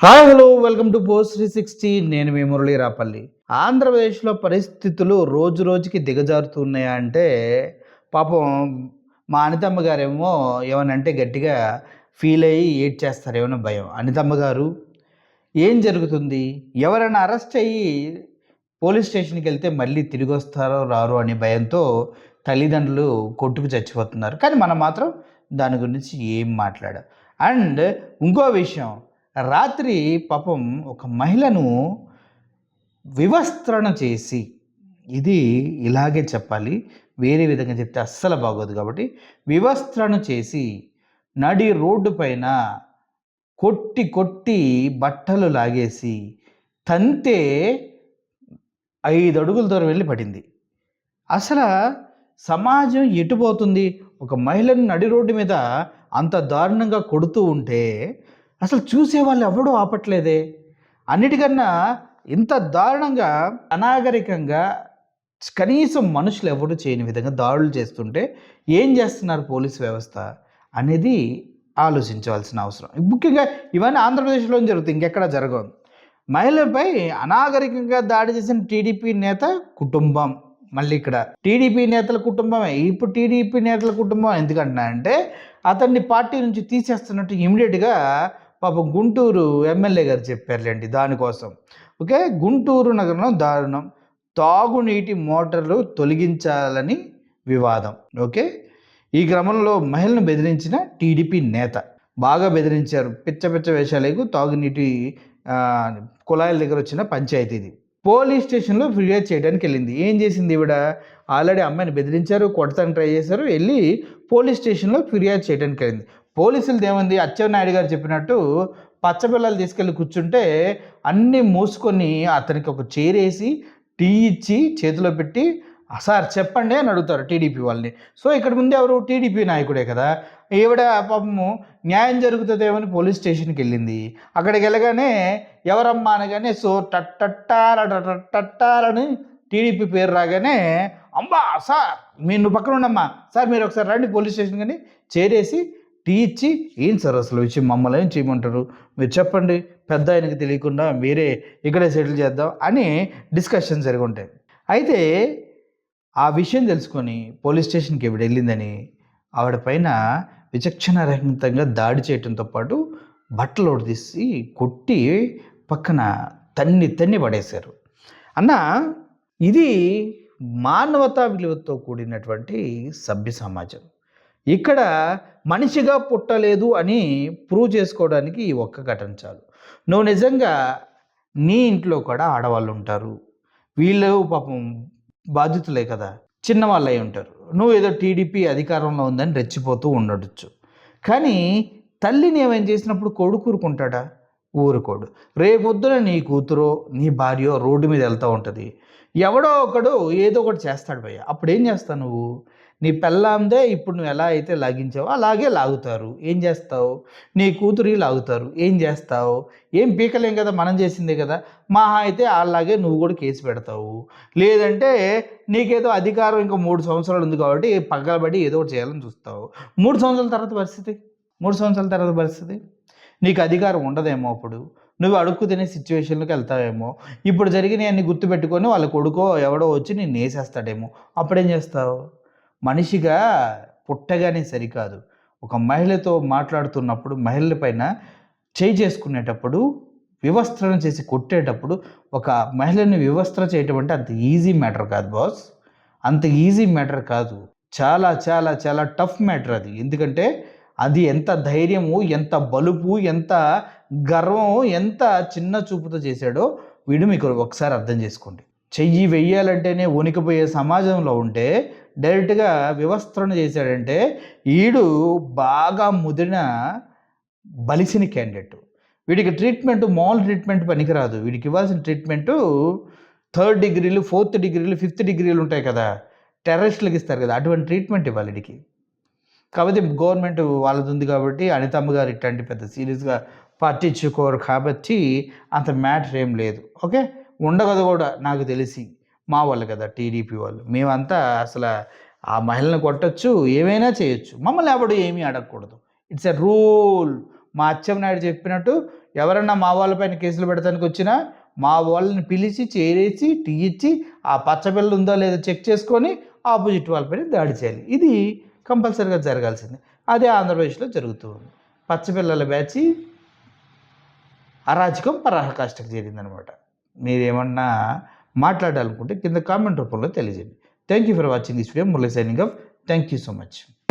Hi hello welcome to post 360. నేను మీ మురళీ రాపల్లి. ఆంధ్రప్రదేశ్లో పరిస్థితులు రోజు రోజుకి దిగజారుతున్నాయా అంటే పాపం మా అనితమ్మ గారేమో ఏమనంటే గట్టిగా ఫీల్ అయ్యి ఏడ్చేస్తారేమో భయం. అనితమ్మ గారు ఏం జరుగుతుంది? ఎవరైనా అరెస్ట్ అయ్యి పోలీస్ స్టేషన్కి వెళ్తే మళ్ళీ తిరిగి వస్తారో రారో అనే భయంతో తల్లిదండ్రులు కొట్టుకు చచ్చిపోతున్నారు. కానీ మనం మాత్రం దాని గురించి ఏం మాట్లాడాం. అండ్ ఇంకో విషయం, రాత్రి పాపం ఒక మహిళను వివస్త్రణ చేసి, ఇది ఇలాగే చెప్పాలి, వేరే విధంగా చెప్తే అస్సలు బాగోదు కాబట్టి, వివస్త్రణ చేసి నడి రోడ్డు పైన కొట్టి కొట్టి బట్టలు లాగేసి తంతే 5 అడుగుల దూరం వెళ్ళి పడింది. అసలు సమాజం ఎటుపోతుంది? ఒక మహిళను నడి రోడ్డు మీద అంత దారుణంగా కొడుతూ ఉంటే అసలు చూసేవాళ్ళు ఎవడూ ఆపట్లేదే. అన్నిటికన్నా ఇంత దారుణంగా అనాగరికంగా కనీసం మనుషులు ఎవరు చేయని విధంగా దాడులు చేస్తుంటే ఏం చేస్తున్నారు పోలీసు వ్యవస్థ అనేది ఆలోచించవలసిన అవసరం. ముఖ్యంగా ఇవన్నీ ఆంధ్రప్రదేశ్లో జరుగుతాయి, ఇంకెక్కడ జరగవు. మహిళపై అనాగరికంగా దాడి చేసిన టీడీపీ నేత కుటుంబం. మళ్ళీ ఇక్కడ టీడీపీ నేతల కుటుంబమే. ఇప్పుడు టీడీపీ నేతల కుటుంబం ఎందుకంటున్నా అంటే అతన్ని పార్టీ నుంచి తీసేస్తున్నట్టు ఇమీడియట్గా పాపం గుంటూరు ఎమ్మెల్యే గారు చెప్పారులేండి దానికోసం. ఓకే, గుంటూరు నగరంలో దారుణం, తాగునీటి మోటార్లు తొలగించాలని వివాదం. ఓకే, ఈ క్రమంలో మహిళను బెదిరించిన టీడీపీ నేత బాగా బెదిరించారు. పిచ్చ పిచ్చ వేషాలకు తాగునీటి కుళాయిల దగ్గర వచ్చిన పంచాయతీ ఇది. పోలీస్ స్టేషన్లో ఫిర్యాదు చేయడానికి వెళ్ళింది. ఏం చేసింది ఈవిడ? ఆల్రెడీ అమ్మాయిని బెదిరించారు, కొడతానికి ట్రై చేశారు, వెళ్ళి పోలీస్ స్టేషన్లో ఫిర్యాదు చేయడానికి వెళ్ళింది. పోలీసులది ఏముంది, అచ్చెన్నాయుడు గారు చెప్పినట్టు పచ్చపిల్లలు తీసుకెళ్ళి కూర్చుంటే అన్నీ మూసుకొని అతనికి ఒక చైర్ వేసి టీ ఇచ్చి చేతిలో పెట్టి సార్ చెప్పండి అని అడుగుతారు టీడీపీ వాళ్ళని. సో ఇక్కడ ముందు ఎవరు? టీడీపీ నాయకుడే కదా. ఈవిడ పాపము న్యాయం జరుగుతుందేమని పోలీస్ స్టేషన్కి వెళ్ళింది. అక్కడికి వెళ్ళగానే ఎవరమ్మా అనగానే సో టట్టాలని టీడీపీ పేరు రాగానే అమ్మా సార్ నువ్వు పక్కన ఉండమ్మా, సార్ మీరు ఒకసారి రండి పోలీస్ స్టేషన్ కానీ చేరేసి టీ ఇచ్చి, ఏం సార్ అసలు విషయం, మమ్మల్ని ఏం చేయమంటారు, మీరు చెప్పండి, పెద్ద ఆయనకి తెలియకుండా మీరే ఇక్కడే సెటిల్ చేద్దాం అని డిస్కషన్ జరిగి ఉంటాయి. అయితే ఆ విషయం తెలుసుకొని పోలీస్ స్టేషన్కి ఈవిడ వెళ్ళిందని ఆవిడ పైన విచక్షణారహితంగా దాడి చేయడంతో పాటు బట్టలు తీసి కొట్టి పక్కన తన్ని పడేశారు. అన్న, ఇది మానవతా విలువతో కూడినటువంటి సభ్య సమాజం. ఇక్కడ మనిషిగా పుట్టలేదు అని ప్రూవ్ చేసుకోవడానికి ఈ ఒక్క ఘటన చాలు. నువ్వు నిజంగా నీ ఇంట్లో కూడా ఆడవాళ్ళు ఉంటారు, వీళ్ళు పాపం బాధితులే కదా, చిన్నవాళ్ళు అయి ఉంటారు. నువ్వు ఏదో టీడీపీ అధికారంలో ఉందని రెచ్చిపోతూ ఉండొచ్చు. కానీ తల్లిని ఏమైనా చేసినప్పుడు కొడుకు ఊరుకుంటాడా? ఊరుకోడు. రేపొద్దున నీ కూతురో నీ భార్యో రోడ్డు మీద వెళ్తూ ఉంటుంది, ఎవడో ఒకడు ఏదో ఒకటి చేస్తాడు భయ్య. అప్పుడు ఏం చేస్తావు నువ్వు? నీ పెళ్ళాందే ఇప్పుడు నువ్వు ఎలా అయితే లాగించావో అలాగే లాగుతారు. ఏం చేస్తావు? నీ కూతురి లాగుతారు. ఏం చేస్తావు? ఏం పీకలేం కదా, మనం చేసిందే కదా. మహా అయితే అలాగే నువ్వు కూడా కేసు పెడతావు. లేదంటే నీకేదో అధికారం ఇంకా 3 సంవత్సరాలు ఉంది కాబట్టి పగలబడి ఏదో ఒకటి చేయాలని చూస్తావు. 3 సంవత్సరాల తర్వాత పరిస్థితి 3 సంవత్సరాల తర్వాత పరిస్థితి నీకు అధికారం ఉండదేమో. అప్పుడు నువ్వు అడుక్కు తినే సిచ్యువేషన్లోకి వెళ్తావేమో. ఇప్పుడు జరిగిన అన్ని గుర్తుపెట్టుకొని వాళ్ళ కొడుకో ఎవడో వచ్చి నేను వేసేస్తాడేమో. అప్పుడేం చేస్తావు? మనిషిగా పుట్టగానే సరికాదు, ఒక మహిళతో మాట్లాడుతున్నప్పుడు మహిళల పైన చేయి చేసుకునేటప్పుడు వివస్త్రణ చేసి కొట్టేటప్పుడు ఒక మహిళని వివస్త్ర చేయటం అంటే అంత ఈజీ మ్యాటర్ కాదు బాస్, అంత ఈజీ మ్యాటర్ కాదు. చాలా చాలా చాలా టఫ్ మ్యాటర్ అది. ఎందుకంటే అది ఎంత ధైర్యము, ఎంత బలుపు, ఎంత గర్వం, ఎంత చిన్న చూపుతో చేశాడో వీడు మీకు ఒకసారి అర్థం చేసుకోండి. చెయ్యి వెయ్యాలంటేనే వణికిపోయే సమాజంలో ఉంటే డైరెక్ట్గా వివస్త్రణ చేశాడంటే వీడు బాగా ముదిరిన బలిసిన క్యాండిడేట్. వీడికి ట్రీట్మెంట్ మామూలు ట్రీట్మెంట్ పనికిరాదు. వీడికి ఇవ్వాల్సిన ట్రీట్మెంటు 3rd డిగ్రీలు 4th డిగ్రీలు 5th డిగ్రీలు ఉంటాయి కదా, టెర్రరిస్టులకు ఇస్తారు కదా, అటువంటి ట్రీట్మెంట్ ఇవ్వాలి వీడికి. కాకపోతే గవర్నమెంట్ వాళ్ళది ఉంది కాబట్టి అనితమ్మ గారు ఇట్లాంటి పెద్ద సీరియస్గా పట్టించుకోరు కాబట్టి అంత మ్యాటర్ ఏం లేదు. ఓకే, ఉండగదు కూడా నాకు తెలిసి మా వాళ్ళు కదా టీడీపీ వాళ్ళు, మేమంతా అసలు ఆ మహిళను కొట్టచ్చు, ఏమైనా చేయొచ్చు, మమ్మల్ని ఎవడు ఏమీ అడగకూడదు. It's a rule. మా అచ్చెన్నాయుడు చెప్పినట్టు ఎవరన్నా మా వాళ్ళపైన కేసులు పెడతానికి వచ్చినా మా వాళ్ళని పిలిచి చేరేసి టీ ఇచ్చి ఆ పచ్చబిల్ల ఉందో లేదో చెక్ చేసుకొని ఆపోజిట్ వాళ్ళపైన దాడి చేయాలి. ఇది కంపల్సరీగా జరగాల్సిందే. అదే ఆంధ్రప్రదేశ్లో జరుగుతూ ఉంది. పచ్చపిల్లల బ్యాచ్ అరాచకం పరాకాష్ఠకు చేరిందనమాట. మీరేమన్నా మాట్లాడాలనుకుంటే కింద కామెంట్ రూపంలో తెలియజేయండి. Thank you for watching this video. Murali signing off. Thank you so much.